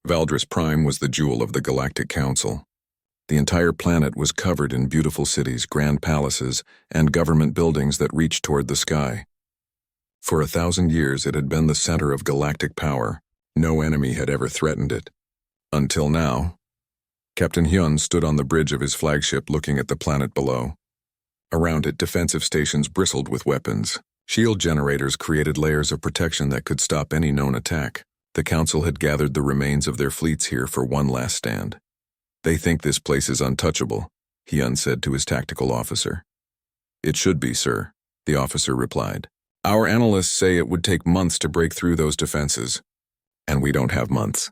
Valdris Prime was the jewel of the Galactic Council. The entire planet was covered in beautiful cities, grand palaces, and government buildings that reached toward the sky. For 1,000 years it had been the center of galactic power. No enemy had ever threatened it. Until now. Captain Hyun stood on the bridge of his flagship looking at the planet below. Around it, defensive stations bristled with weapons. Shield generators created layers of protection that could stop any known attack. The Council had gathered the remains of their fleets here for one last stand. "They think this place is untouchable," Hyun said to his tactical officer. "It should be, sir," the officer replied. "Our analysts say it would take months to break through those defenses. And we don't have months.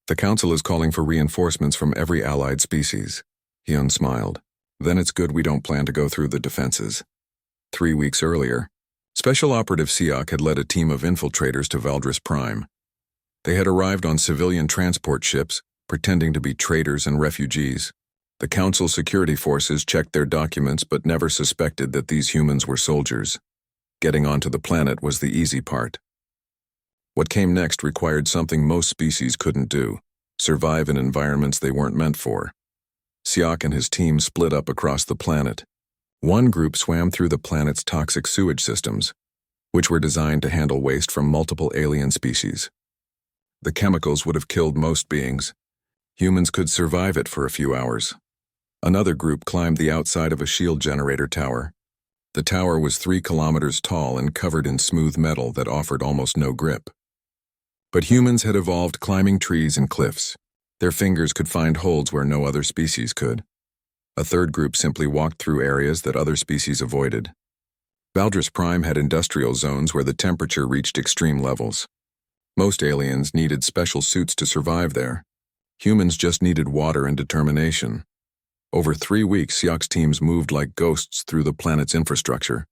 The Council is calling for reinforcements from every allied species." Hyun smiled. "Then it's good we don't plan to go through the defenses." 3 weeks earlier, Special Operative Siak had led a team of infiltrators to Valdris Prime. They had arrived on civilian transport ships, pretending to be traders and refugees. The Council security forces checked their documents but never suspected that these humans were soldiers. Getting onto the planet was the easy part. What came next required something most species couldn't do: survive in environments they weren't meant for. Siak and his team split up across the planet. One group swam through the planet's toxic sewage systems, which were designed to handle waste from multiple alien species. The chemicals would have killed most beings. Humans could survive it for a few hours. Another group climbed the outside of a shield generator tower. The tower was 3 kilometers tall and covered in smooth metal that offered almost no grip. But humans had evolved climbing trees and cliffs. Their fingers could find holds where no other species could. A third group simply walked through areas that other species avoided. Valdris Prime had industrial zones where the temperature reached extreme levels. Most aliens needed special suits to survive there. Humans just needed water and determination. Over 3 weeks, Siak's teams moved like ghosts through the planet's infrastructure.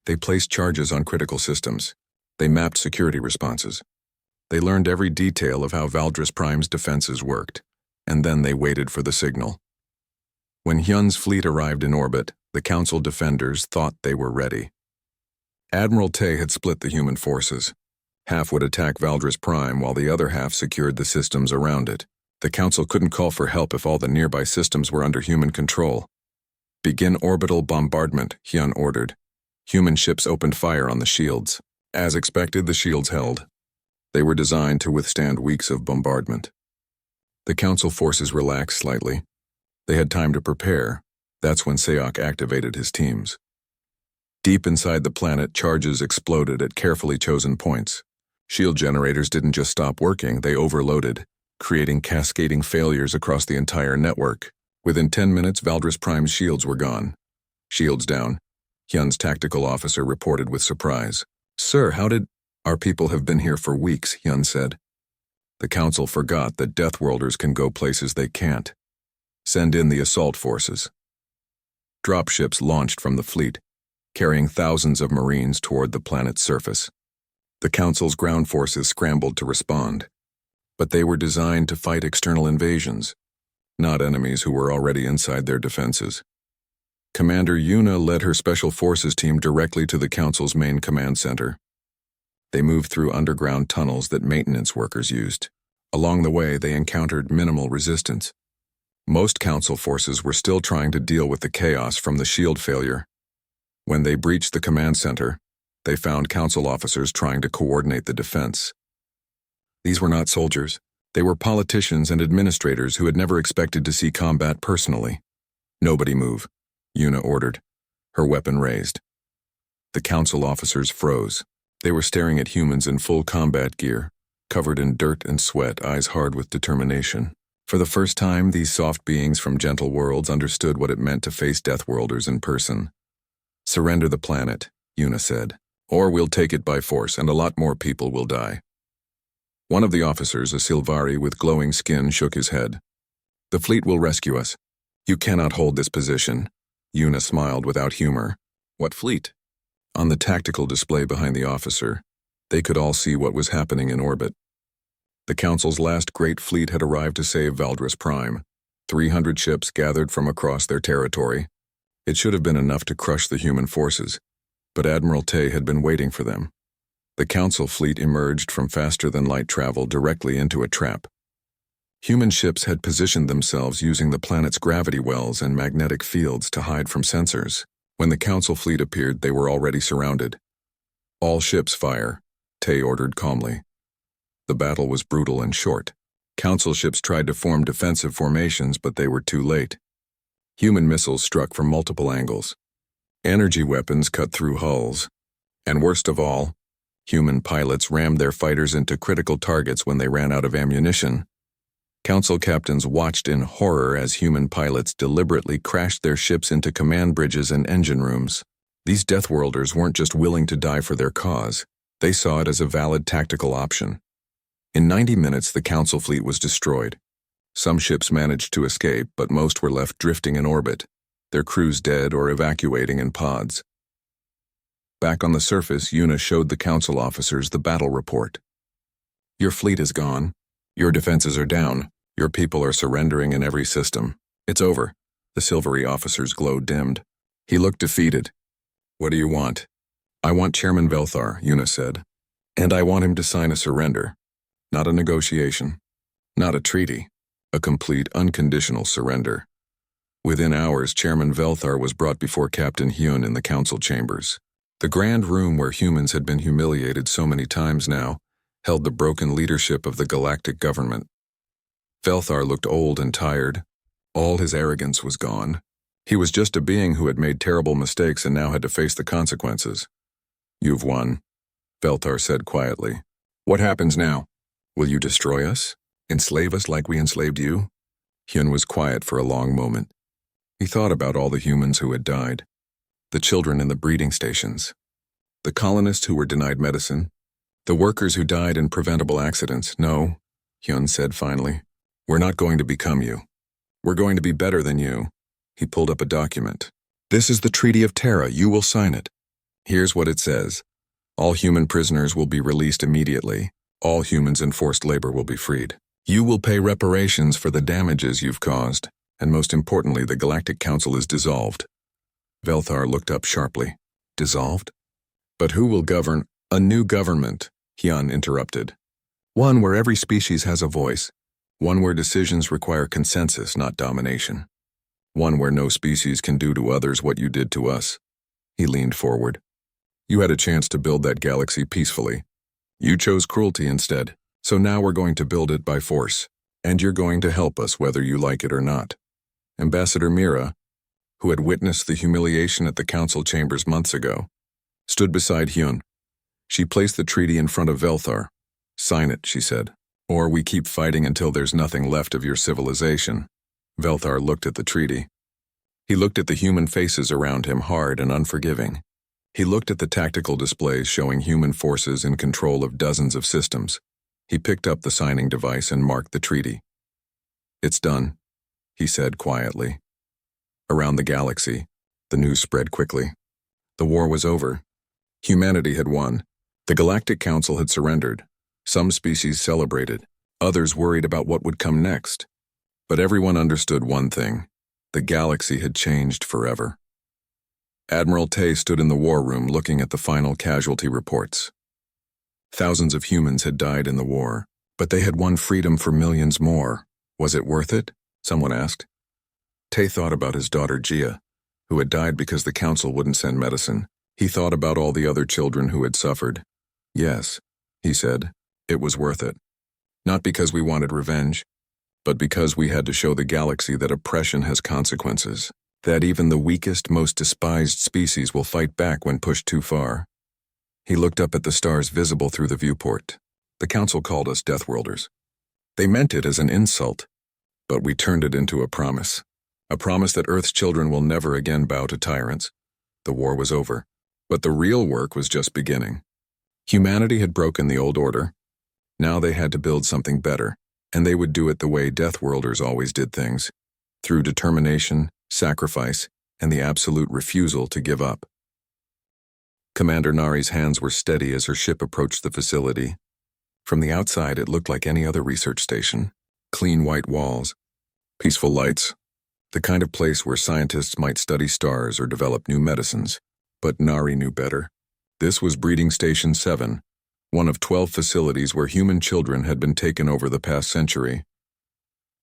They placed charges on critical systems. They mapped security responses. They learned every detail of how Valdris Prime's defenses worked, and then they waited for the signal. When Hyun's fleet arrived in orbit, the Council defenders thought they were ready. Admiral Tae had split the human forces. Half would attack Valdris Prime while the other half secured the systems around it. The Council couldn't call for help if all the nearby systems were under human control. "Begin orbital bombardment," Hyun ordered. Human ships opened fire on the shields. As expected, the shields held. They were designed to withstand weeks of bombardment. The Council forces relaxed slightly. They had time to prepare. That's when Siak activated his teams. Deep inside the planet, charges exploded at carefully chosen points. Shield generators didn't just stop working, they overloaded, creating cascading failures across the entire network. Within 10 minutes, Valdris Prime's shields were gone. "Shields down," Hyun's tactical officer reported with surprise. "Sir, how did—" "Our people have been here for weeks," Hyun said. "The Council forgot that Deathworlders can go places they can't. Send in the assault forces." Dropships launched from the fleet, carrying thousands of Marines toward the planet's surface. The Council's ground forces scrambled to respond. But they were designed to fight external invasions, not enemies who were already inside their defenses. Commander Yuna led her Special Forces team directly to the Council's main command center. They moved through underground tunnels that maintenance workers used. Along the way, they encountered minimal resistance. Most Council forces were still trying to deal with the chaos from the shield failure. When they breached the command center, they found Council officers trying to coordinate the defense. These were not soldiers. They were politicians and administrators who had never expected to see combat personally. "Nobody move," Yuna ordered, her weapon raised. The Council officers froze. They were staring at humans in full combat gear, covered in dirt and sweat, eyes hard with determination. For the first time, these soft beings from gentle worlds understood what it meant to face Deathworlders in person. "Surrender the planet," Yuna said, "or we'll take it by force and a lot more people will die." One of the officers, a Silvari with glowing skin, shook his head. "The fleet will rescue us. You cannot hold this position." Yuna smiled without humor. "What fleet?" On the tactical display behind the officer, they could all see what was happening in orbit. The Council's last great fleet had arrived to save Valdris Prime. 300 ships gathered from across their territory. It should have been enough to crush the human forces, but Admiral Tae had been waiting for them. The Council fleet emerged from faster-than-light travel directly into a trap. Human ships had positioned themselves using the planet's gravity wells and magnetic fields to hide from sensors. When the Council fleet appeared, they were already surrounded. "All ships fire," Tay ordered calmly. The battle was brutal and short. Council ships tried to form defensive formations, but they were too late. Human missiles struck from multiple angles. Energy weapons cut through hulls. And worst of all, human pilots rammed their fighters into critical targets when they ran out of ammunition. Council captains watched in horror as human pilots deliberately crashed their ships into command bridges and engine rooms. These Deathworlders weren't just willing to die for their cause. They saw it as a valid tactical option. In 90 minutes, the Council fleet was destroyed. Some ships managed to escape, but most were left drifting in orbit, their crews dead or evacuating in pods. Back on the surface, Yuna showed the Council officers the battle report. "Your fleet is gone. Your defenses are down. Your people are surrendering in every system. It's over." The silvery officer's glow dimmed. He looked defeated. "What do you want?" "I want Chairman Velthar," Yuna said. "And I want him to sign a surrender. Not a negotiation. Not a treaty. A complete, unconditional surrender." Within hours, Chairman Velthar was brought before Captain Hyun in the Council chambers. The grand room where humans had been humiliated so many times now held the broken leadership of the galactic government. Velthar looked old and tired. All his arrogance was gone. He was just a being who had made terrible mistakes and now had to face the consequences. "You've won," Velthar said quietly. "What happens now? Will you destroy us? Enslave us like we enslaved you?" Hyun was quiet for a long moment. He thought about all the humans who had died. The children in the breeding stations. The colonists who were denied medicine. The workers who died in preventable accidents. "No," Hyun said finally. "We're not going to become you. We're going to be better than you." He pulled up a document. "This is the Treaty of Terra. You will sign it. Here's what it says. All human prisoners will be released immediately. All humans in forced labor will be freed. You will pay reparations for the damages you've caused, and most importantly, the Galactic Council is dissolved." Velthar looked up sharply. "Dissolved? But who will govern?" "A new government," Hyun interrupted. "One where every species has a voice. One where decisions require consensus, not domination. One where no species can do to others what you did to us." He leaned forward. "You had a chance to build that galaxy peacefully. You chose cruelty instead, so now we're going to build it by force, and you're going to help us whether you like it or not." Ambassador Mira, who had witnessed the humiliation at the Council chambers months ago, stood beside Hyun. She placed the treaty in front of Velthar. "Sign it," she said, "or we keep fighting until there's nothing left of your civilization." Velthar looked at the treaty. He looked at the human faces around him, hard and unforgiving. He looked at the tactical displays showing human forces in control of dozens of systems. He picked up the signing device and marked the treaty. "It's done," he said quietly. Around the galaxy, the news spread quickly. The war was over. Humanity had won. The Galactic Council had surrendered. Some species celebrated. Others worried about what would come next. But everyone understood one thing. The galaxy had changed forever. Admiral Tay stood in the war room looking at the final casualty reports. Thousands of humans had died in the war, but they had won freedom for millions more. Was it worth it? Someone asked. Tay thought about his daughter Gia, who had died because the Council wouldn't send medicine. He thought about all the other children who had suffered. "Yes," he said, "it was worth it. Not because we wanted revenge, but because we had to show the galaxy that oppression has consequences, that even the weakest, most despised species will fight back when pushed too far." He looked up at the stars visible through the viewport. "The Council called us Deathworlders. They meant it as an insult, but we turned it into a promise. A promise that Earth's children will never again bow to tyrants. The war was over, but the real work was just beginning. Humanity had broken the old order. Now they had to build something better, and they would do it the way Deathworlders always did things, through determination, sacrifice, and the absolute refusal to give up." Commander Nari's hands were steady as her ship approached the facility. From the outside, it looked like any other research station. Clean white walls, peaceful lights, the kind of place where scientists might study stars or develop new medicines. But Nari knew better. This was Breeding Station 7, one of 12 facilities where human children had been taken over the past century.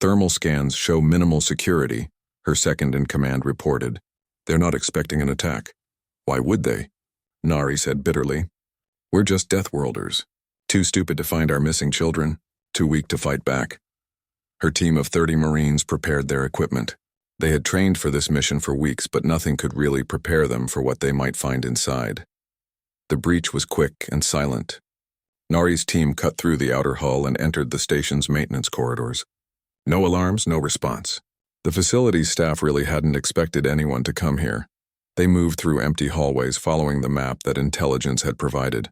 Thermal scans show minimal security, her second-in-command reported. They're not expecting an attack. Why would they? Nari said bitterly. We're just Deathworlders. Too stupid to find our missing children, too weak to fight back. Her team of 30 Marines prepared their equipment. They had trained for this mission for weeks, but nothing could really prepare them for what they might find inside. The breach was quick and silent. Nari's team cut through the outer hull and entered the station's maintenance corridors. No alarms, no response. The facility's staff really hadn't expected anyone to come here. They moved through empty hallways following the map that intelligence had provided.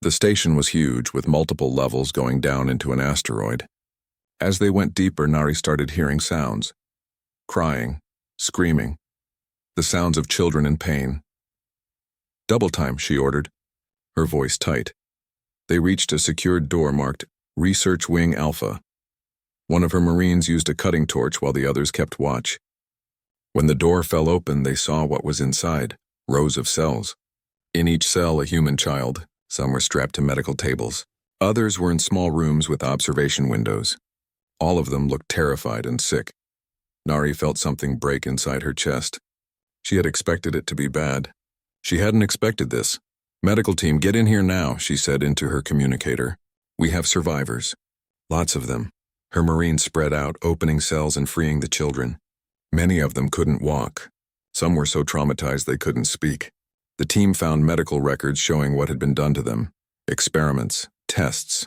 The station was huge, with multiple levels going down into an asteroid. As they went deeper, Nari started hearing sounds. Crying, screaming. The sounds of children in pain. Double time, she ordered, her voice tight. They reached a secured door marked Research Wing Alpha. One of her Marines used a cutting torch while the others kept watch. When the door fell open, they saw what was inside, rows of cells. In each cell, a human child. Some were strapped to medical tables. Others were in small rooms with observation windows. All of them looked terrified and sick. Nari felt something break inside her chest. She had expected it to be bad. She hadn't expected this. Medical team, get in here now, she said into her communicator. We have survivors. Lots of them. Her Marines spread out, opening cells and freeing the children. Many of them couldn't walk. Some were so traumatized they couldn't speak. The team found medical records showing what had been done to them. Experiments, tests.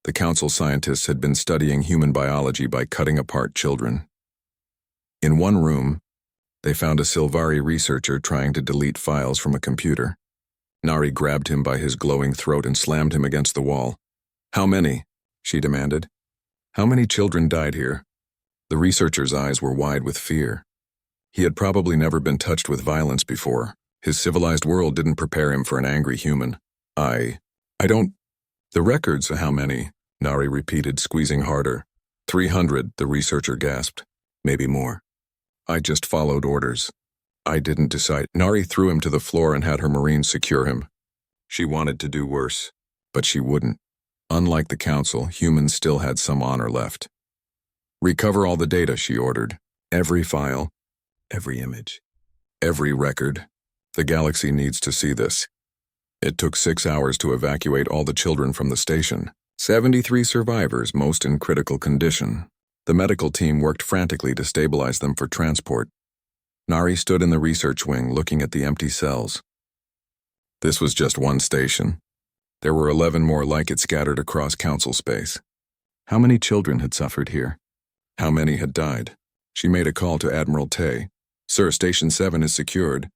The council scientists had been studying human biology by cutting apart children. In one room, they found a Silvari researcher trying to delete files from a computer. Nari grabbed him by his glowing throat and slammed him against the wall. How many? She demanded. How many children died here? The researcher's eyes were wide with fear. He had probably never been touched with violence before. His civilized world didn't prepare him for an angry human. I don't... The records, how many? Nari repeated, squeezing harder. 300, the researcher gasped. Maybe more. I just followed orders. I didn't decide. Nari threw him to the floor and had her Marines secure him. She wanted to do worse, but she wouldn't. Unlike the council, humans still had some honor left. Recover all the data, she ordered. Every file, every image, every record. The galaxy needs to see this. It took 6 hours to evacuate all the children from the station. 73 survivors, most in critical condition. The medical team worked frantically to stabilize them for transport. Nari stood in the research wing looking at the empty cells. This was just one station. There were 11 more like it scattered across council space. How many children had suffered here? How many had died? She made a call to Admiral Tay. Sir, Station 7 is secured.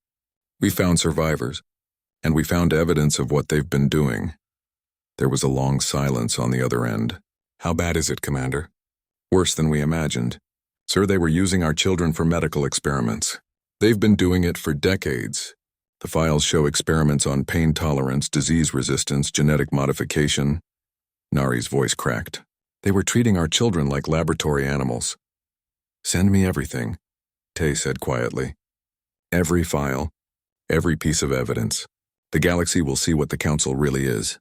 We found survivors, and we found evidence of what they've been doing. There was a long silence on the other end. How bad is it, Commander? Worse than we imagined. Sir, they were using our children for medical experiments. They've been doing it for decades. The files show experiments on pain tolerance, disease resistance, genetic modification. Nari's voice cracked. They were treating our children like laboratory animals. Send me everything, Tay said quietly. Every file, every piece of evidence. The galaxy will see what the Council really is.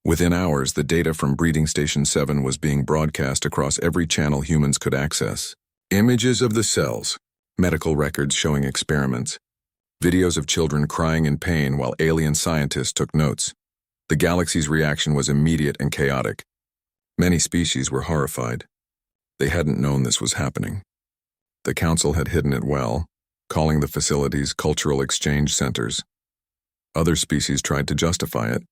Within hours, the data from Breeding Station 7 was being broadcast across every channel humans could access. Images of the cells, medical records showing experiments, videos of children crying in pain while alien scientists took notes. The galaxy's reaction was immediate and chaotic. Many species were horrified. They hadn't known this was happening. The Council had hidden it well, calling the facilities cultural exchange centers. Other species tried to justify it,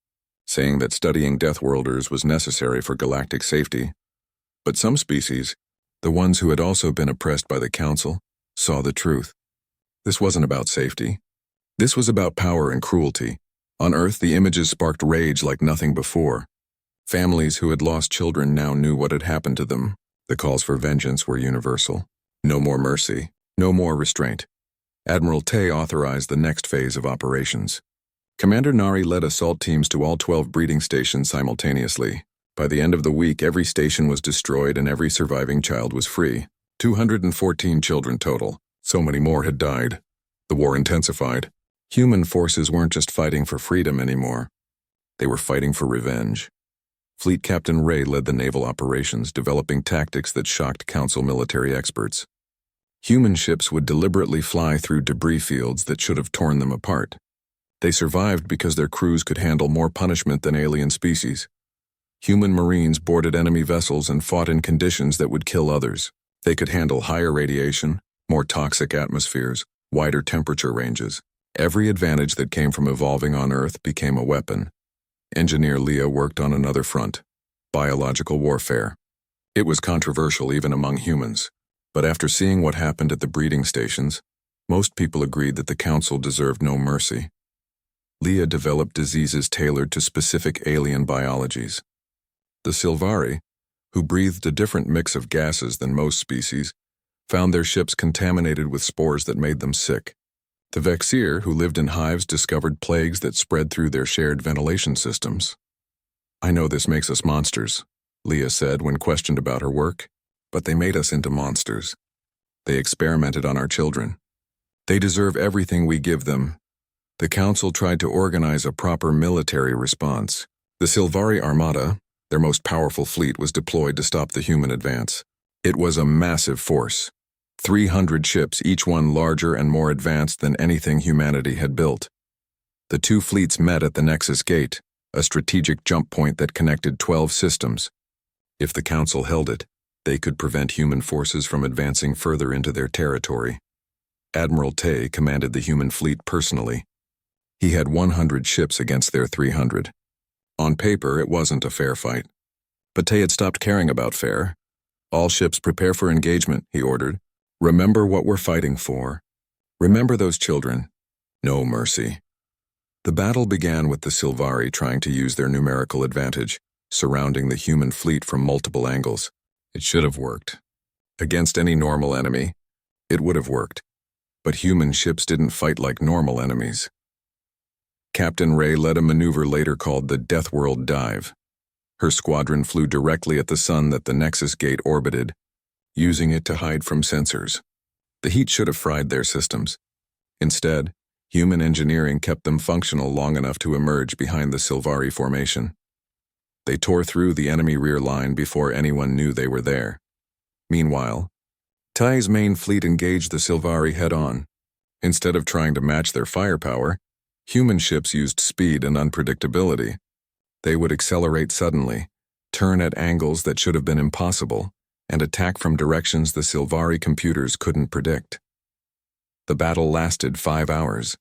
saying that studying Deathworlders was necessary for galactic safety. But some species, the ones who had also been oppressed by the Council, saw the truth. This wasn't about safety. This was about power and cruelty. On Earth, the images sparked rage like nothing before. Families who had lost children now knew what had happened to them. The calls for vengeance were universal. No more mercy, no more restraint. Admiral Tay authorized the next phase of operations. Commander Nari led assault teams to all 12 breeding stations simultaneously. By the end of the week, every station was destroyed and every surviving child was free. 214 children total. So many more had died. The war intensified. Human forces weren't just fighting for freedom anymore. They were fighting for revenge. Fleet Captain Ray led the naval operations, developing tactics that shocked Council military experts. Human ships would deliberately fly through debris fields that should have torn them apart. They survived because their crews could handle more punishment than alien species. Human Marines boarded enemy vessels and fought in conditions that would kill others. They could handle higher radiation, more toxic atmospheres, wider temperature ranges. Every advantage that came from evolving on Earth became a weapon. Engineer Leah worked on another front: biological warfare. It was controversial even among humans, but after seeing what happened at the breeding stations, most people agreed that the Council deserved no mercy. Leah developed diseases tailored to specific alien biologies. The Sylvari, who breathed a different mix of gases than most species, found their ships contaminated with spores that made them sick. The Vexir, who lived in hives, discovered plagues that spread through their shared ventilation systems. "I know this makes us monsters," Leah said when questioned about her work, "but they made us into monsters. They experimented on our children. They deserve everything we give them." The Council tried to organize a proper military response. The Sylvari Armada, their most powerful fleet, was deployed to stop the human advance. It was a massive force. 300 ships, each one larger and more advanced than anything humanity had built. The two fleets met at the Nexus Gate, a strategic jump point that connected 12 systems. If the Council held it, they could prevent human forces from advancing further into their territory. Admiral Tay commanded the human fleet personally. He had 100 ships against their 300. On paper, it wasn't a fair fight. But Tay had stopped caring about fair. "All ships prepare for engagement," he ordered. "Remember what we're fighting for. Remember those children. No mercy." The battle began with the Sylvari trying to use their numerical advantage, surrounding the human fleet from multiple angles. It should have worked. Against any normal enemy, it would have worked. But human ships didn't fight like normal enemies. Captain Ray led a maneuver later called the Deathworld Dive. Her squadron flew directly at the sun that the Nexus Gate orbited, using it to hide from sensors. The heat should have fried their systems. Instead, human engineering kept them functional long enough to emerge behind the Sylvari formation. They tore through the enemy rear line before anyone knew they were there. Meanwhile, Tai's main fleet engaged the Sylvari head-on. Instead of trying to match their firepower, human ships used speed and unpredictability. They would accelerate suddenly, turn at angles that should have been impossible, and attack from directions the Sylvari computers couldn't predict. The battle lasted 5 hours.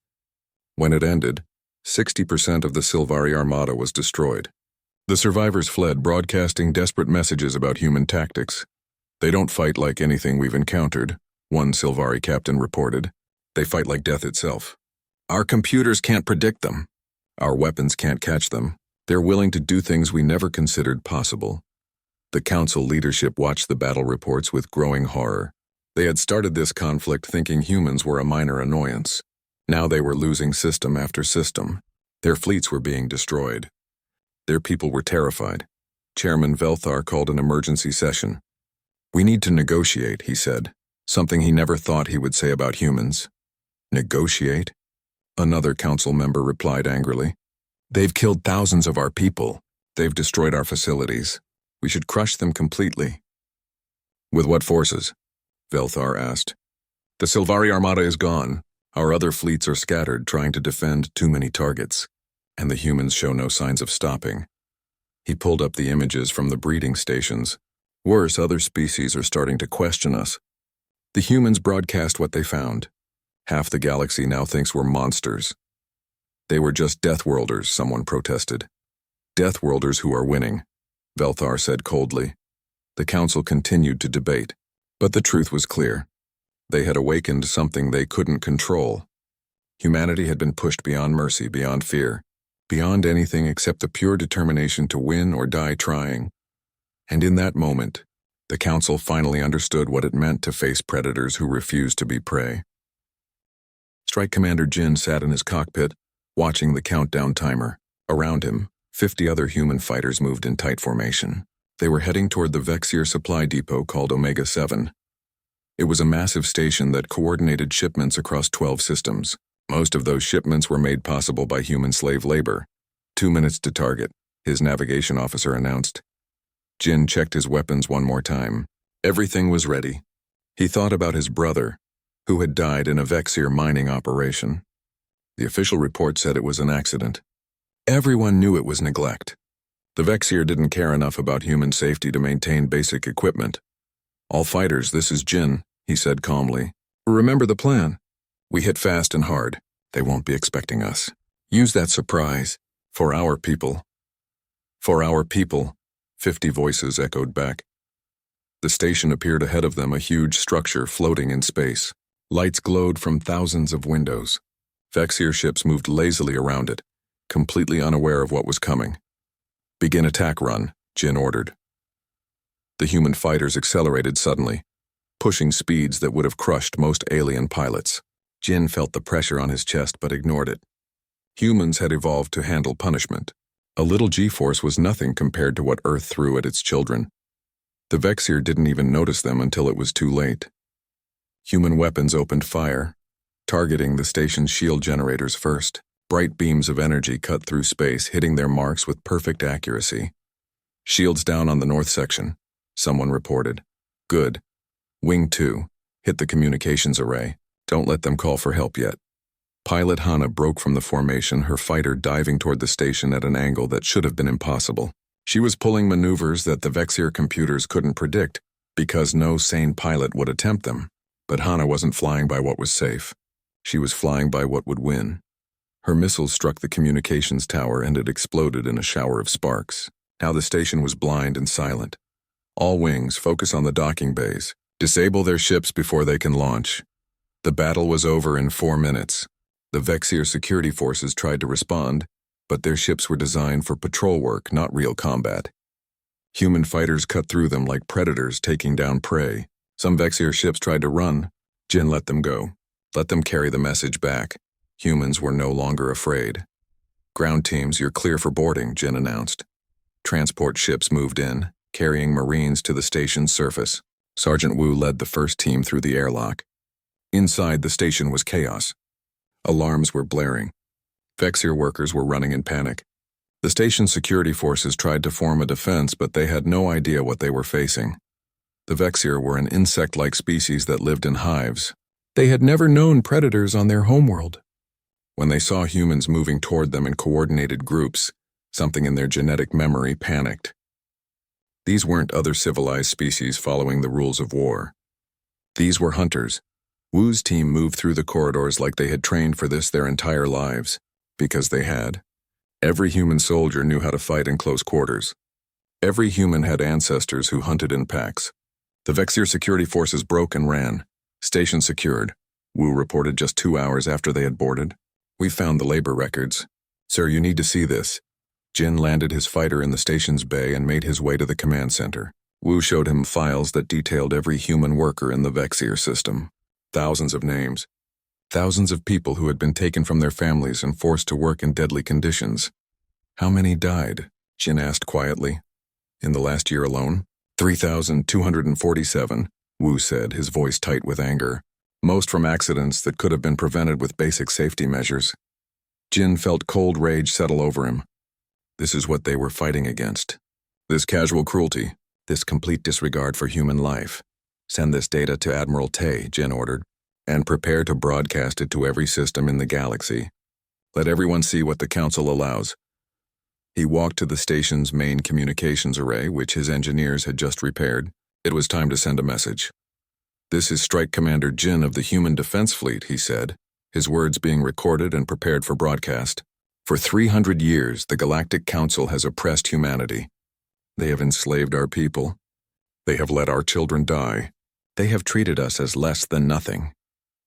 When it ended, 60% of the Sylvari Armada was destroyed. The survivors fled, broadcasting desperate messages about human tactics. "They don't fight like anything we've encountered," one Sylvari captain reported. "They fight like death itself. Our computers can't predict them. Our weapons can't catch them. They're willing to do things we never considered possible." The Council leadership watched the battle reports with growing horror. They had started this conflict thinking humans were a minor annoyance. Now they were losing system after system. Their fleets were being destroyed. Their people were terrified. Chairman Velthar called an emergency session. "We need to negotiate," he said, something he never thought he would say about humans. "Negotiate?" Another council member replied angrily. "They've killed thousands of our people. They've destroyed our facilities. We should crush them completely." "With what forces?" Velthar asked. "The Sylvari Armada is gone. Our other fleets are scattered, trying to defend too many targets. And the humans show no signs of stopping." He pulled up the images from the breeding stations. "Worse, other species are starting to question us." The humans broadcast what they found. Half the galaxy now thinks we're monsters. "They were just Deathworlders," someone protested. "Deathworlders who are winning," Velthar said coldly. The Council continued to debate, but the truth was clear. They had awakened something they couldn't control. Humanity had been pushed beyond mercy, beyond fear, beyond anything except the pure determination to win or die trying. And in that moment, the Council finally understood what it meant to face predators who refused to be prey. Strike Commander Jin sat in his cockpit, watching the countdown timer. Around him, 50 other human fighters moved in tight formation. They were heading toward the Vexir supply depot called Omega-7. It was a massive station that coordinated shipments across 12 systems. Most of those shipments were made possible by human slave labor. 2 minutes to target. his navigation officer announced. Jin checked his weapons one more time. Everything was ready. He thought about his brother, who had died in a Vexier mining operation. The official report said it was an accident. Everyone knew it was neglect. The Vexier didn't care enough about human safety to maintain basic equipment. "All fighters, this is Jin," he said calmly. "Remember the plan. We hit fast and hard. They won't be expecting us. Use that surprise. For our people." "For our people," 50 voices echoed back. The station appeared ahead of them, a huge structure floating in space. Lights glowed from thousands of windows. Vexier ships moved lazily around it, completely unaware of what was coming. "Begin attack run," Jin ordered. The human fighters accelerated suddenly, pushing speeds that would have crushed most alien pilots. Jin felt the pressure on his chest but ignored it. Humans had evolved to handle punishment. A little G-force was nothing compared to what Earth threw at its children. The Vexier didn't even notice them until it was too late. Human weapons opened fire, targeting the station's shield generators first. Bright beams of energy cut through space, hitting their marks with perfect accuracy. "Shields down on the north section," someone reported. "Good. Wing 2, hit the communications array. Don't let them call for help yet." Pilot Hana broke from the formation, her fighter diving toward the station at an angle that should have been impossible. She was pulling maneuvers that the Vexier computers couldn't predict because no sane pilot would attempt them. But Hana wasn't flying by what was safe. She was flying by what would win. Her missiles struck the communications tower and it exploded in a shower of sparks. Now the station was blind and silent. "All wings, focus on the docking bays. Disable their ships before they can launch." The battle was over in 4 minutes. The Vexier security forces tried to respond, but their ships were designed for patrol work, not real combat. Human fighters cut through them like predators taking down prey. Some Vexier ships tried to run. Jin let them go. Let them carry the message back. Humans were no longer afraid. "Ground teams, you're clear for boarding," Jin announced. Transport ships moved in, carrying Marines to the station's surface. Sergeant Wu led the first team through the airlock. Inside, the station was chaos. Alarms were blaring. Vexier workers were running in panic. The station's security forces tried to form a defense, but they had no idea what they were facing. The Vexier were an insect-like species that lived in hives. They had never known predators on their homeworld. When they saw humans moving toward them in coordinated groups, something in their genetic memory panicked. These weren't other civilized species following the rules of war. These were hunters. Wu's team moved through the corridors like they had trained for this their entire lives, because they had. Every human soldier knew how to fight in close quarters. Every human had ancestors who hunted in packs. The Vexier security forces broke and ran. "Station secured," Wu reported just 2 hours after they had boarded. "We found the labor records. Sir, you need to see this." Jin landed his fighter in the station's bay and made his way to the command center. Wu showed him files that detailed every human worker in the Vexier system. Thousands of names. Thousands of people who had been taken from their families and forced to work in deadly conditions. "How many died?" Jin asked quietly. "In the last year alone?" 3,247, Wu said, his voice tight with anger. "Most from accidents that could have been prevented with basic safety measures." Jin felt cold rage settle over him. This is what they were fighting against. This casual cruelty, this complete disregard for human life. "Send this data to Admiral Tay," Jin ordered, "and prepare to broadcast it to every system in the galaxy. Let everyone see what the Council allows." He walked to the station's main communications array, which his engineers had just repaired. It was time to send a message. "This is Strike Commander Jin of the Human Defense Fleet," he said, his words being recorded and prepared for broadcast. "For 300 years, the Galactic Council has oppressed humanity. They have enslaved our people. They have let our children die. They have treated us as less than nothing."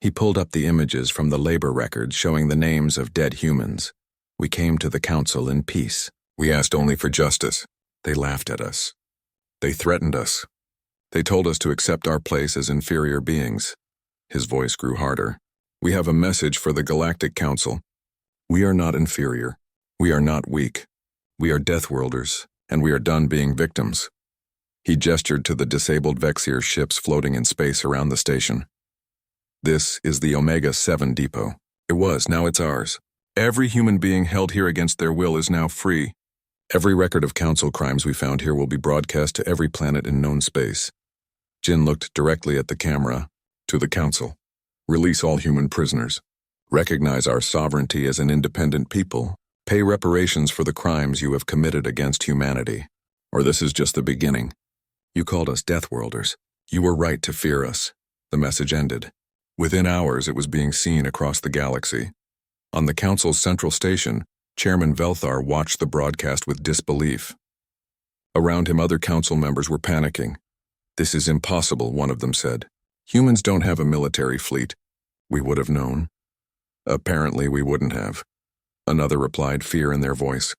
He pulled up the images from the labor records showing the names of dead humans. "We came to the Council in peace. We asked only for justice. They laughed at us. They threatened us. They told us to accept our place as inferior beings." His voice grew harder. "We have a message for the Galactic Council. We are not inferior. We are not weak. We are Deathworlders, and we are done being victims." He gestured to the disabled Vexier ships floating in space around the station. "This is the Omega-7 depot. It was, now it's ours. Every human being held here against their will is now free. Every record of council crimes we found here will be broadcast to every planet in known space. Jin looked directly at the camera, to the council. Release all human prisoners. Recognize our sovereignty as an independent people. Pay reparations for the crimes you have committed against humanity. Or this is just the beginning. You called us Deathworlders. You were right to fear us. The message ended. Within hours, it was being seen across the galaxy. On the council's central station, Chairman Velthar watched the broadcast with disbelief. Around him, other council members were panicking. This is impossible, one of them said. Humans don't have a military fleet. We would have known. Apparently, we wouldn't have. Another replied, fear in their voice.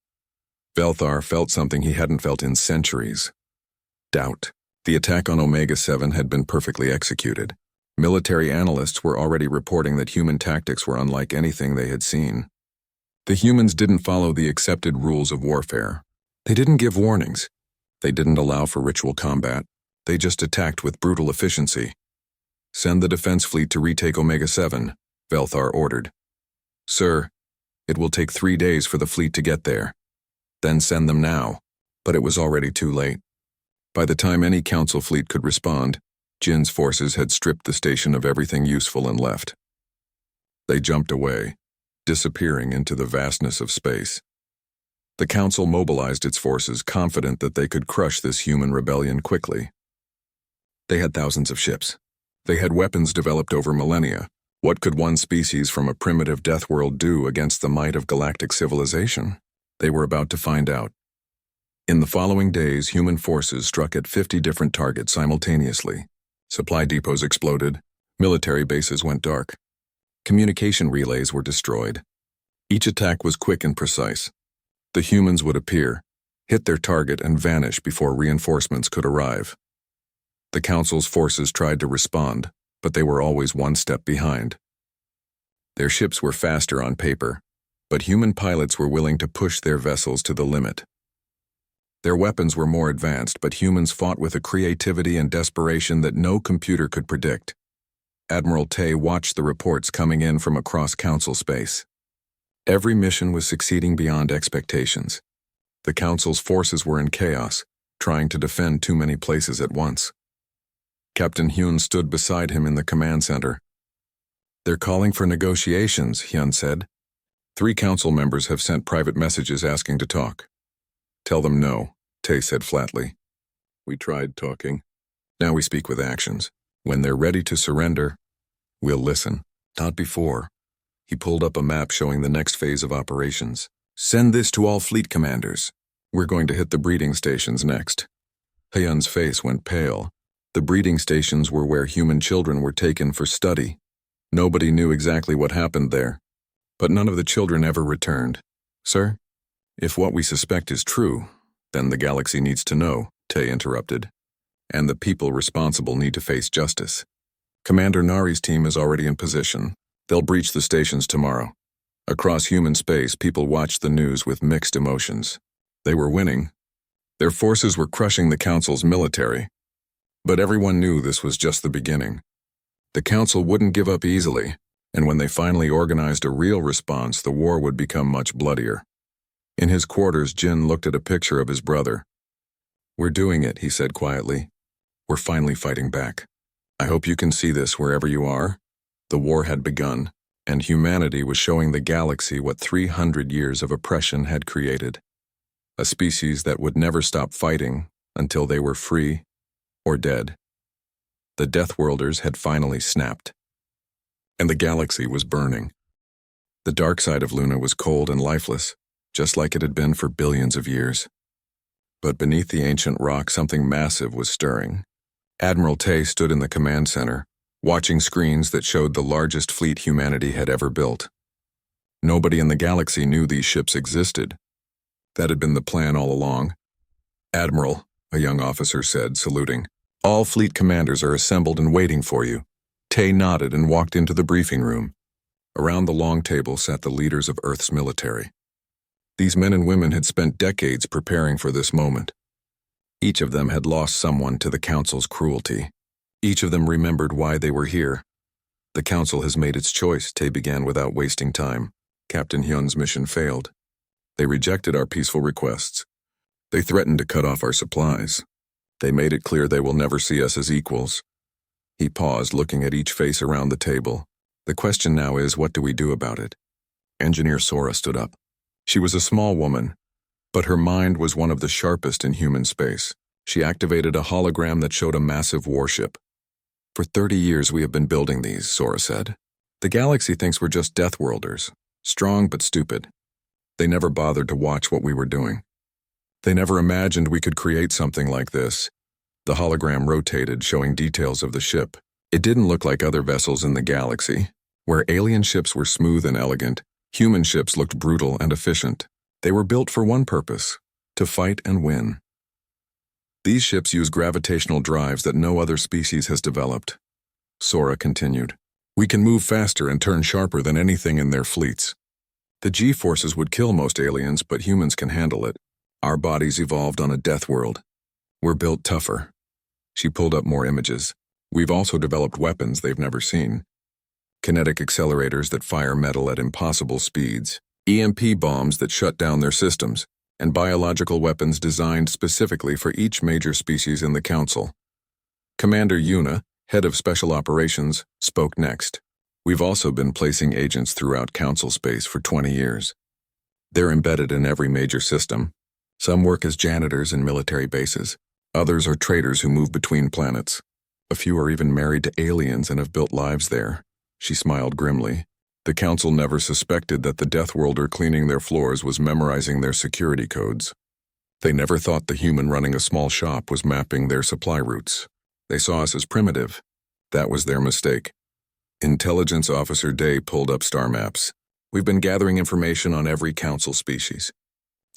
Velthar felt something he hadn't felt in centuries. Doubt. The attack on Omega-7 had been perfectly executed. Military analysts were already reporting that human tactics were unlike anything they had seen. The humans didn't follow the accepted rules of warfare. They didn't give warnings. They didn't allow for ritual combat. They just attacked with brutal efficiency. Send the defense fleet to retake Omega-7, Velthar ordered. Sir, it will take 3 days for the fleet to get there. Then send them now. But it was already too late. By the time any council fleet could respond, Jin's forces had stripped the station of everything useful and left. They jumped away, disappearing into the vastness of space. The council mobilized its forces, confident that they could crush this human rebellion quickly. They had thousands of ships. They had weapons developed over millennia. What could one species from a primitive death world do against the might of galactic civilization? They were about to find out. In the following days, human forces struck at 50 different targets simultaneously. Supply depots exploded. Military bases went dark. Communication relays were destroyed. Each attack was quick and precise. The humans would appear, hit their target, and vanish before reinforcements could arrive. The Council's forces tried to respond, but they were always one step behind. Their ships were faster on paper, but human pilots were willing to push their vessels to the limit. Their weapons were more advanced, but humans fought with a creativity and desperation that no computer could predict. Admiral Tay watched the reports coming in from across Council space. Every mission was succeeding beyond expectations. The Council's forces were in chaos, trying to defend too many places at once. Captain Hyun stood beside him in the command center. They're calling for negotiations, Hyun said. 3 council members have sent private messages asking to talk. Tell them no, Tay said flatly. We tried talking. Now we speak with actions. When they're ready to surrender, we'll listen. Not before. He pulled up a map showing the next phase of operations. Send this to all fleet commanders. We're going to hit the breeding stations next. Hyun's face went pale. The breeding stations were where human children were taken for study. Nobody knew exactly what happened there, but none of the children ever returned. Sir, if what we suspect is true, then the galaxy needs to know, Tay interrupted, and the people responsible need to face justice. Commander Nari's team is already in position. They'll breach the stations tomorrow. Across human space, people watched the news with mixed emotions. They were winning. Their forces were crushing the Council's military. But everyone knew this was just the beginning. The Council wouldn't give up easily, and when they finally organized a real response, the war would become much bloodier. In his quarters, Jin looked at a picture of his brother. We're doing it, he said quietly. We're finally fighting back. I hope you can see this wherever you are. The war had begun, and humanity was showing the galaxy what 300 years of oppression had created. A species that would never stop fighting until they were free or dead. The Deathworlders had finally snapped, and the galaxy was burning. The dark side of Luna was cold and lifeless, just like it had been for billions of years. But beneath the ancient rock, something massive was stirring. Admiral Tay stood in the command center, watching screens that showed the largest fleet humanity had ever built. Nobody in the galaxy knew these ships existed. That had been the plan all along. Admiral, a young officer said, saluting. All fleet commanders are assembled and waiting for you. Tay nodded and walked into the briefing room. Around the long table sat the leaders of Earth's military. These men and women had spent decades preparing for this moment. Each of them had lost someone to the Council's cruelty. Each of them remembered why they were here. The Council has made its choice, Tay began without wasting time. Captain Hyun's mission failed. They rejected our peaceful requests. They threatened to cut off our supplies. They made it clear they will never see us as equals. He paused, looking at each face around the table. The question now is, what do we do about it? Engineer Sora stood up. She was a small woman, but her mind was one of the sharpest in human space. She activated a hologram that showed a massive warship. For 30 years we have been building these, Sora said. The galaxy thinks we're just Deathworlders, strong but stupid. They never bothered to watch what we were doing. They never imagined we could create something like this. The hologram rotated, showing details of the ship. It didn't look like other vessels in the galaxy. Where alien ships were smooth and elegant, human ships looked brutal and efficient. They were built for one purpose: to fight and win. These ships use gravitational drives that no other species has developed. Sora continued. We can move faster and turn sharper than anything in their fleets. The G-forces would kill most aliens, but humans can handle it. Our bodies evolved on a death world. We're built tougher. She pulled up more images. We've also developed weapons they've never seen. Kinetic accelerators that fire metal at impossible speeds, EMP bombs that shut down their systems, and biological weapons designed specifically for each major species in the Council. Commander Yuna, head of Special Operations, spoke next. We've also been placing agents throughout Council space for 20 years. They're embedded in every major system. Some work as janitors in military bases. Others are traders who move between planets. A few are even married to aliens and have built lives there. She smiled grimly. The Council never suspected that the Deathworlder cleaning their floors was memorizing their security codes. They never thought the human running a small shop was mapping their supply routes. They saw us as primitive. That was their mistake. Intelligence Officer Day pulled up star maps. We've been gathering information on every Council species.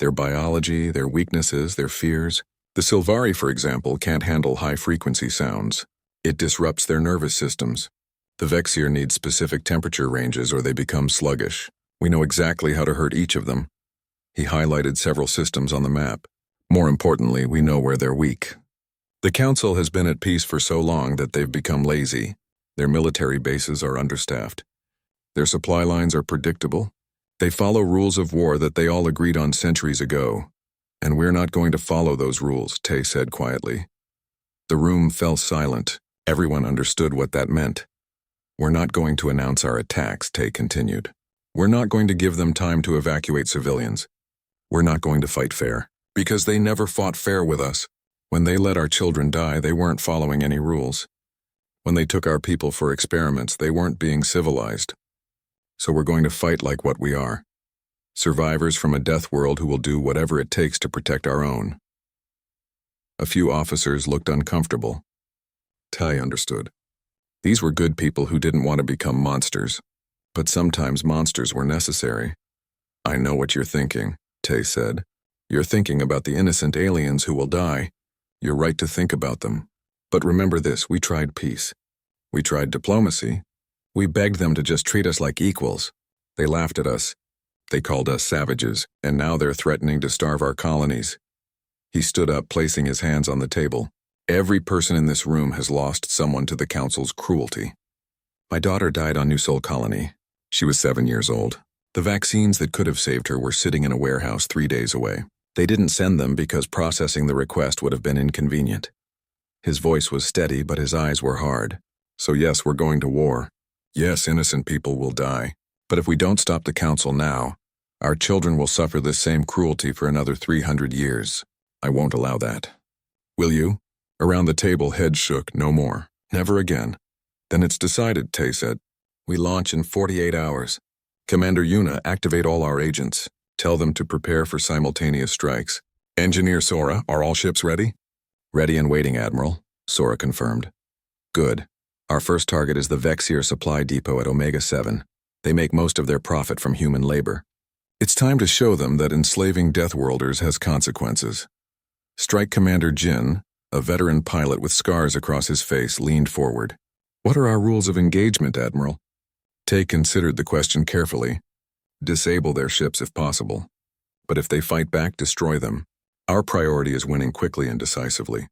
Their biology, their weaknesses, their fears. The Sylvari, for example, can't handle high-frequency sounds. It disrupts their nervous systems. The Vexier need specific temperature ranges or they become sluggish. We know exactly how to hurt each of them. He highlighted several systems on the map. More importantly, we know where they're weak. The Council has been at peace for so long that they've become lazy. Their military bases are understaffed. Their supply lines are predictable. They follow rules of war that they all agreed on centuries ago. And we're not going to follow those rules, Tay said quietly. The room fell silent. Everyone understood what that meant. We're not going to announce our attacks, Tay continued. We're not going to give them time to evacuate civilians. We're not going to fight fair, because they never fought fair with us. When they let our children die, they weren't following any rules. When they took our people for experiments, they weren't being civilized. So we're going to fight like what we are. Survivors from a death world who will do whatever it takes to protect our own. A few officers looked uncomfortable. Ty understood. These were good people who didn't want to become monsters, but sometimes monsters were necessary. I know what you're thinking, Tay said. You're thinking about the innocent aliens who will die. You're right to think about them. But remember this, we tried peace. We tried diplomacy. We begged them to just treat us like equals. They laughed at us. They called us savages, and now they're threatening to starve our colonies. He stood up, placing his hands on the table. Every person in this room has lost someone to the Council's cruelty. My daughter died on New Sol Colony. She was 7 years old. The vaccines that could have saved her were sitting in a warehouse 3 days away. They didn't send them because processing the request would have been inconvenient. His voice was steady, but his eyes were hard. So yes, we're going to war. Yes, innocent people will die. But if we don't stop the Council now, our children will suffer this same cruelty for another 300 years. I won't allow that. Will you? Around the table, heads shook. No more. Never again. Then it's decided, Tay said. We launch in 48 hours. Commander Yuna, activate all our agents. Tell them to prepare for simultaneous strikes. Engineer Sora, are all ships ready? Ready and waiting, Admiral, Sora confirmed. Good. Our first target is the Vexier supply depot at Omega 7. They make most of their profit from human labor. It's time to show them that enslaving Deathworlders has consequences. Strike Commander Jin, a veteran pilot with scars across his face, leaned forward. What are our rules of engagement, Admiral? Tay considered the question carefully. Disable their ships if possible. But if they fight back, destroy them. Our priority is winning quickly and decisively.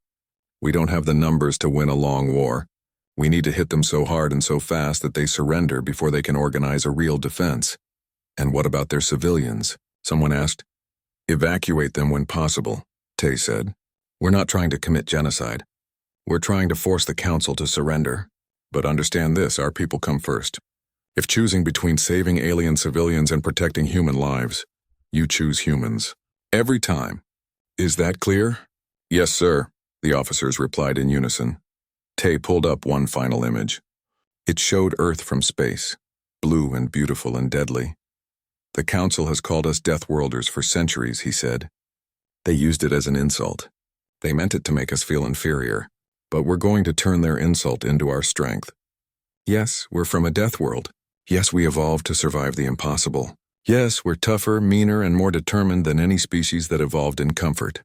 We don't have the numbers to win a long war. We need to hit them so hard and so fast that they surrender before they can organize a real defense. And what about their civilians? Someone asked. Evacuate them when possible. Tay said. We're not trying to commit genocide. We're trying to force the council to surrender. But understand this, our people come first. If choosing between saving alien civilians and protecting human lives, you choose humans. Every time. Is that clear? Yes, sir, the officers replied in unison. Tay pulled up one final image. It showed Earth from space, blue and beautiful and deadly. The council has called us Deathworlders for centuries, he said. They used it as an insult. They meant it to make us feel inferior, but we're going to turn their insult into our strength. Yes, we're from a death world. Yes, we evolved to survive the impossible. Yes, we're tougher, meaner, and more determined than any species that evolved in comfort.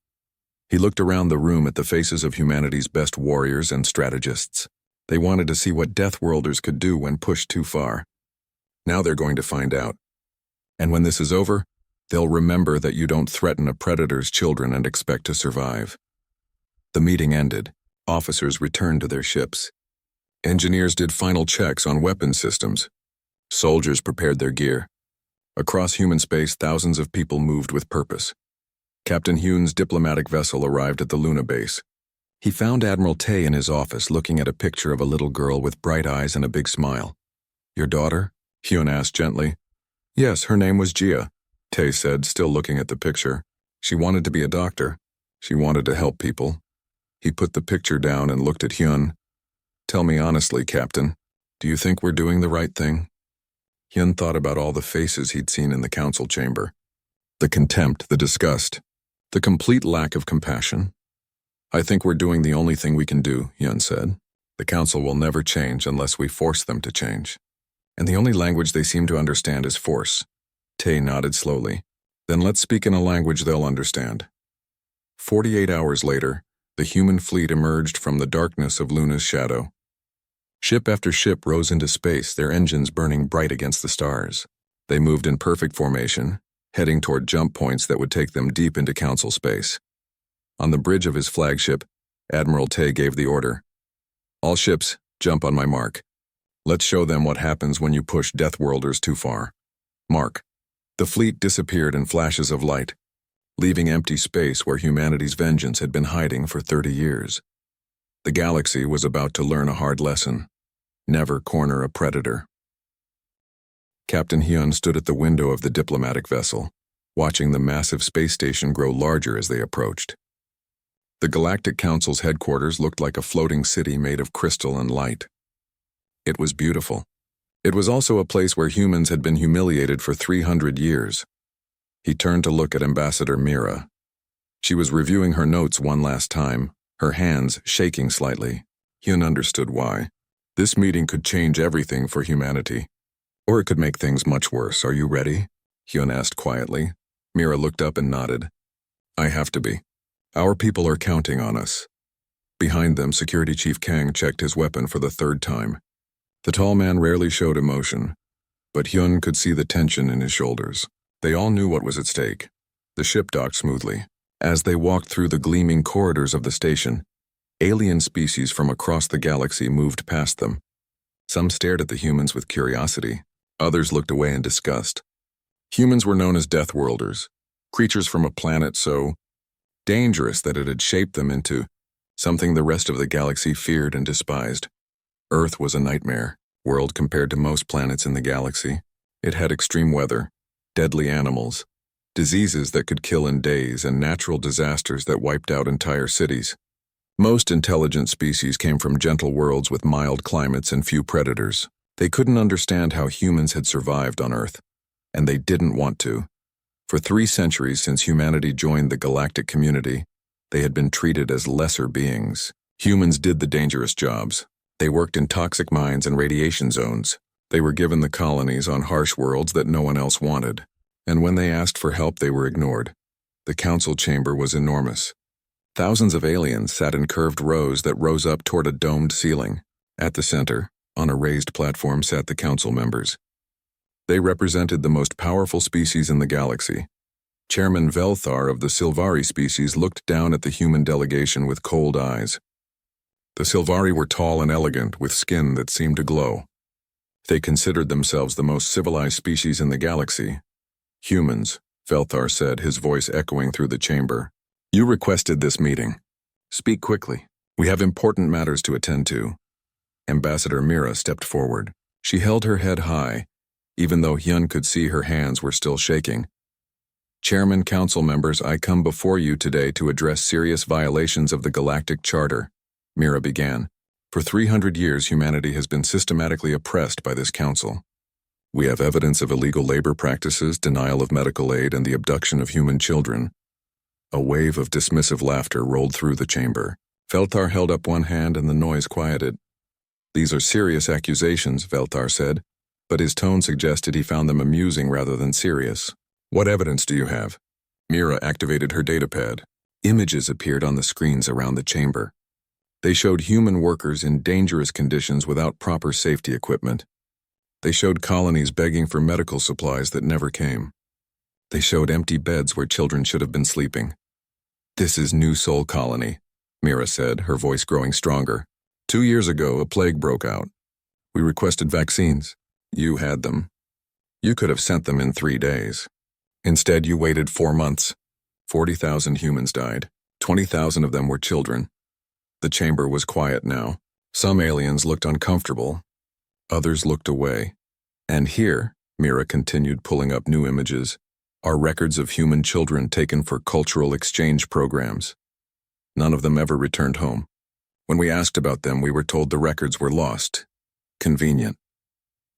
He looked around the room at the faces of humanity's best warriors and strategists. They wanted to see what Deathworlders could do when pushed too far. Now they're going to find out. And when this is over, they'll remember that you don't threaten a predator's children and expect to survive. The meeting ended. Officers returned to their ships. Engineers did final checks on weapon systems. Soldiers prepared their gear. Across human space, thousands of people moved with purpose. Captain Hyun's diplomatic vessel arrived at the Luna base. He found Admiral Tay in his office looking at a picture of a little girl with bright eyes and a big smile. Your daughter? Hyun asked gently. Yes, her name was Jia, Tay said, still looking at the picture. She wanted to be a doctor. She wanted to help people. He put the picture down and looked at Hyun. Tell me honestly, Captain, do you think we're doing the right thing? Hyun thought about all the faces he'd seen in the council chamber. The contempt, the disgust, the complete lack of compassion. I think we're doing the only thing we can do, Hyun said. The council will never change unless we force them to change. And the only language they seem to understand is force. Tay nodded slowly. Then let's speak in a language they'll understand. 48 hours later, the human fleet emerged from the darkness of Luna's shadow. Ship after ship rose into space, their engines burning bright against the stars. They moved in perfect formation, heading toward jump points that would take them deep into council space. On the bridge of his flagship, Admiral Tay gave the order. All ships, jump on my mark. Let's show them what happens when you push Deathworlders too far. Mark. The fleet disappeared in flashes of light, leaving empty space where humanity's vengeance had been hiding for 30 years. The galaxy was about to learn a hard lesson. Never corner a predator. Captain Hyun stood at the window of the diplomatic vessel, watching the massive space station grow larger as they approached. The Galactic Council's headquarters looked like a floating city made of crystal and light. It was beautiful. It was also a place where humans had been humiliated for 300 years. He turned to look at Ambassador Mira. She was reviewing her notes one last time, her hands shaking slightly. Hyun understood why. This meeting could change everything for humanity. Or it could make things much worse. Are you ready? Hyun asked quietly. Mira looked up and nodded. I have to be. Our people are counting on us. Behind them, Security Chief Kang checked his weapon for the third time. The tall man rarely showed emotion, but Hyun could see the tension in his shoulders. They all knew what was at stake. The ship docked smoothly. As they walked through the gleaming corridors of the station, alien species from across the galaxy moved past them. Some stared at the humans with curiosity. Others looked away in disgust. Humans were known as Deathworlders, creatures from a planet so dangerous that it had shaped them into something the rest of the galaxy feared and despised. Earth was a nightmare world compared to most planets in the galaxy. It had extreme weather, deadly animals, diseases that could kill in days, and natural disasters that wiped out entire cities. Most intelligent species came from gentle worlds with mild climates and few predators. They couldn't understand how humans had survived on Earth, and they didn't want to. For 3 centuries since humanity joined the galactic community, they had been treated as lesser beings. Humans did the dangerous jobs. They worked in toxic mines and radiation zones. They were given the colonies on harsh worlds that no one else wanted. And when they asked for help, they were ignored. The council chamber was enormous. Thousands of aliens sat in curved rows that rose up toward a domed ceiling. At the center, on a raised platform, sat the council members. They represented the most powerful species in the galaxy. Chairman Velthar of the Silvari species looked down at the human delegation with cold eyes. The Silvari were tall and elegant, with skin that seemed to glow. They considered themselves the most civilized species in the galaxy. Humans, Velthar said, his voice echoing through the chamber. You requested this meeting. Speak quickly. We have important matters to attend to. Ambassador Mira stepped forward. She held her head high, even though Hyun could see her hands were still shaking. Chairman, council members, I come before you today to address serious violations of the Galactic Charter, Mira began. For 300 years, humanity has been systematically oppressed by this council. We have evidence of illegal labor practices, denial of medical aid, and the abduction of human children. A wave of dismissive laughter rolled through the chamber. Velthar held up one hand and the noise quieted. These are serious accusations, Velthar said, but his tone suggested he found them amusing rather than serious. What evidence do you have? Mira activated her datapad. Images appeared on the screens around the chamber. They showed human workers in dangerous conditions without proper safety equipment. They showed colonies begging for medical supplies that never came. They showed empty beds where children should have been sleeping. This is New Soul Colony, Mira said, her voice growing stronger. 2 years ago, a plague broke out. We requested vaccines. You had them. You could have sent them in 3 days. Instead, you waited 4 months. 40,000 humans died. 20,000 of them were children. The chamber was quiet now. Some aliens looked uncomfortable. Others looked away. And here, Mira continued pulling up new images, are records of human children taken for cultural exchange programs. None of them ever returned home. When we asked about them, we were told the records were lost. Convenient.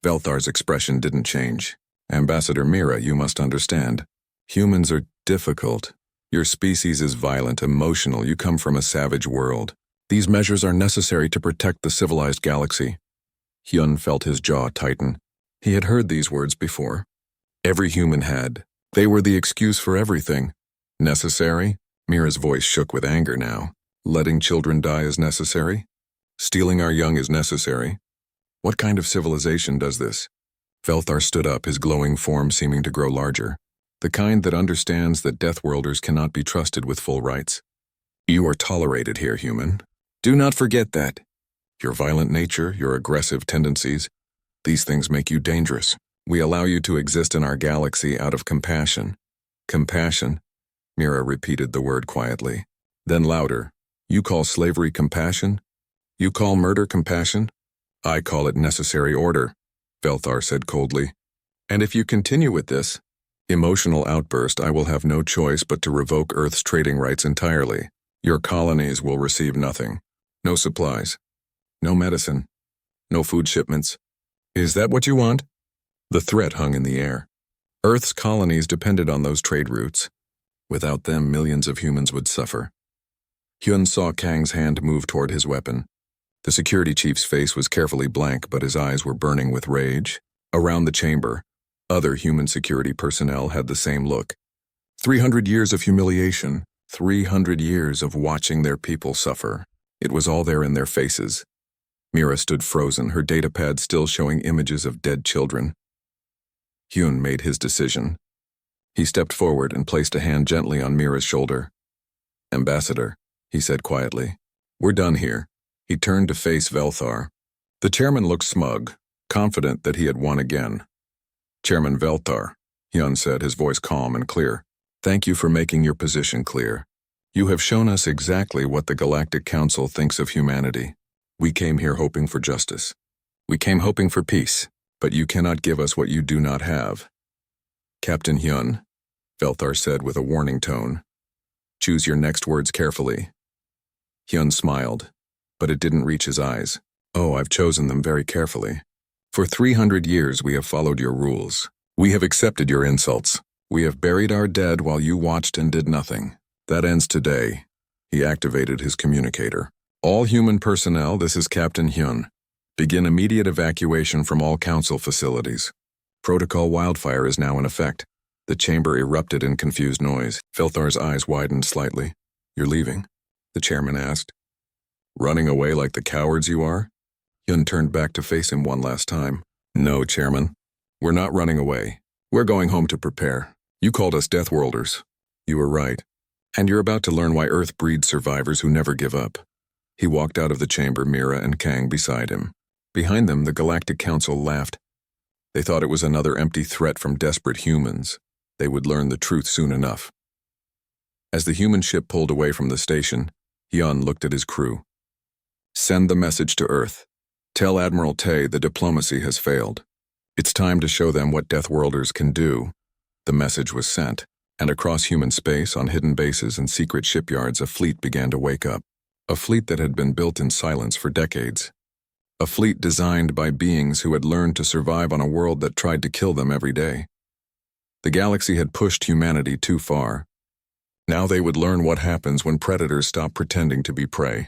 Velthar's expression didn't change. Ambassador Mira, you must understand. Humans are difficult. Your species is violent, emotional. You come from a savage world. These measures are necessary to protect the civilized galaxy. Hyun felt his jaw tighten. He had heard these words before. Every human had. They were the excuse for everything. Necessary? Mira's voice shook with anger now. Letting children die is necessary? Stealing our young is necessary? What kind of civilization does this? Velthar stood up, his glowing form seeming to grow larger. The kind that understands that Deathworlders cannot be trusted with full rights. You are tolerated here, human. Do not forget that. Your violent nature, your aggressive tendencies, these things make you dangerous. We allow you to exist in our galaxy out of compassion. Compassion? Mira repeated the word quietly. Then louder. You call slavery compassion? You call murder compassion? I call it necessary order, Velthar said coldly. And if you continue with this emotional outburst, I will have no choice but to revoke Earth's trading rights entirely. Your colonies will receive nothing. No supplies. No medicine. No food shipments. Is that what you want? The threat hung in the air. Earth's colonies depended on those trade routes. Without them, millions of humans would suffer. Hyun saw Kang's hand move toward his weapon. The security chief's face was carefully blank, but his eyes were burning with rage. Around the chamber, other human security personnel had the same look. 300 years of humiliation, 300 years of watching their people suffer. It was all there in their faces. Mira stood frozen, her datapad still showing images of dead children. Hyun made his decision. He stepped forward and placed a hand gently on Mira's shoulder. Ambassador, he said quietly, we're done here. He turned to face Velthar. The chairman looked smug, confident that he had won again. Chairman Velthar, Hyun said, his voice calm and clear. Thank you for making your position clear. You have shown us exactly what the Galactic Council thinks of humanity. We came here hoping for justice. We came hoping for peace, but you cannot give us what you do not have. Captain Hyun, Velthar said with a warning tone. Choose your next words carefully. Hyun smiled, but it didn't reach his eyes. Oh, I've chosen them very carefully. For 300 years we have followed your rules. We have accepted your insults. We have buried our dead while you watched and did nothing. That ends today. He activated his communicator. All human personnel, this is Captain Hyun. Begin immediate evacuation from all council facilities. Protocol Wildfire is now in effect. The chamber erupted in confused noise. Velthar's eyes widened slightly. You're leaving? The chairman asked. Running away like the cowards you are? Hyun turned back to face him one last time. No, Chairman. We're not running away. We're going home to prepare. You called us Deathworlders. You were right. And you're about to learn why Earth breeds survivors who never give up. He walked out of the chamber, Mira and Kang beside him. Behind them, the Galactic Council laughed. They thought it was another empty threat from desperate humans. They would learn the truth soon enough. As the human ship pulled away from the station, Hyun looked at his crew. Send the message to Earth. Tell Admiral Tay the diplomacy has failed. It's time to show them what Deathworlders can do. The message was sent, and across human space, on hidden bases and secret shipyards, a fleet began to wake up. A fleet that had been built in silence for decades. A fleet designed by beings who had learned to survive on a world that tried to kill them every day. The galaxy had pushed humanity too far. Now they would learn what happens when predators stop pretending to be prey.